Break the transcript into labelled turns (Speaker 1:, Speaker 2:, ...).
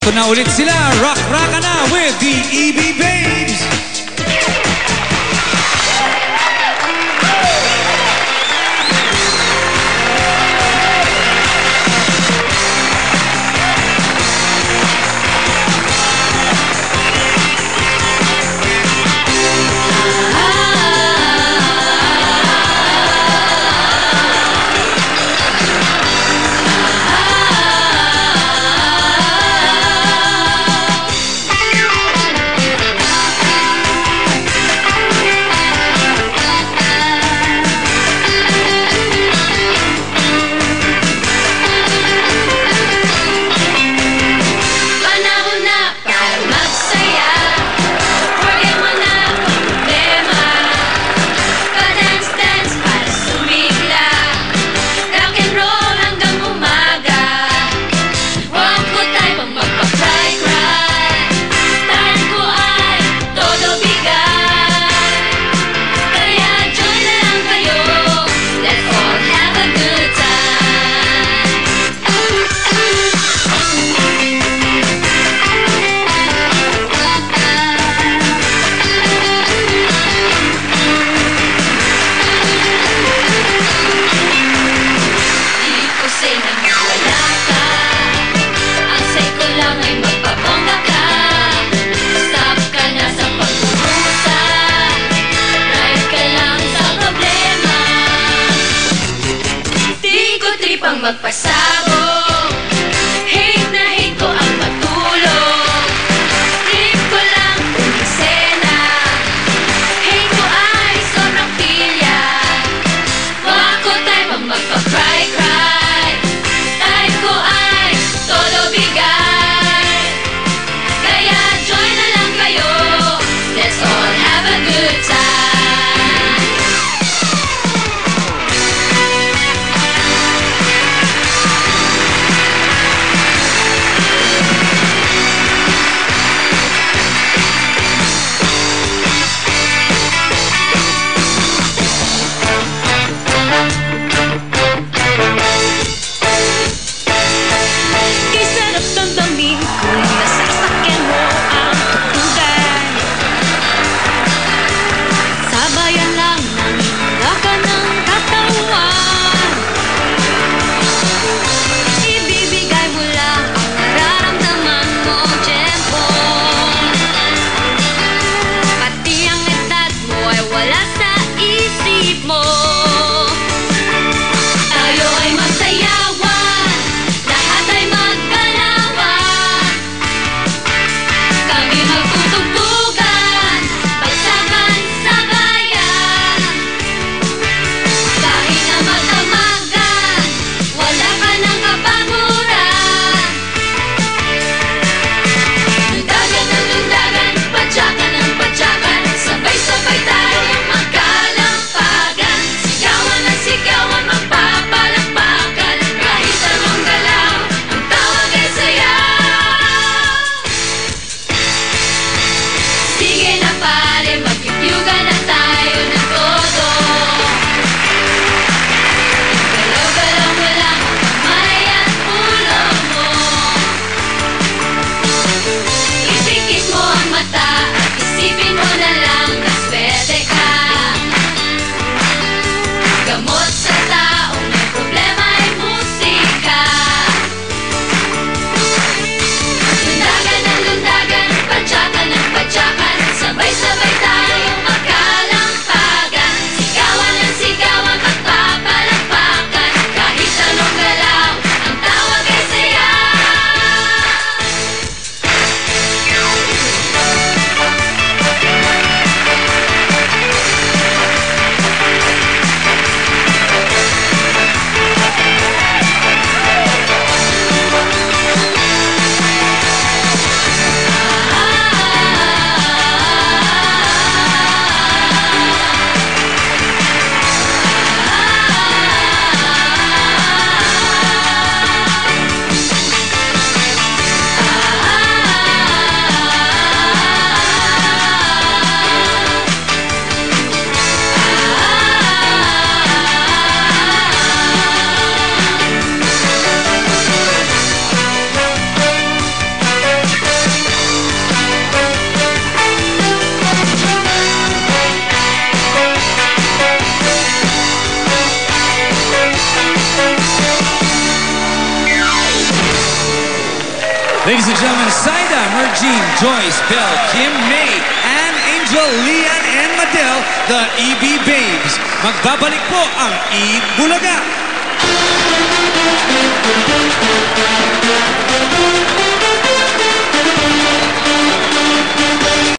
Speaker 1: Ito na ulit sila, rock na with the EB Babes.
Speaker 2: Magpasabog, hate na hate ko ang matulog. Trip ko lang umisena, hate ko ay sobrang pilya. Wako type ang magpa-cry-cry, type ko ay todo bigay. Kaya join na lang kayo, let's all have a good time.
Speaker 1: Ladies and gentlemen, Saida, Mergine, Joyce, Belle, Kim, May, Ann, Angel, Lian, and Madel, the EB Babes. Magbabalik po ang Bulaga.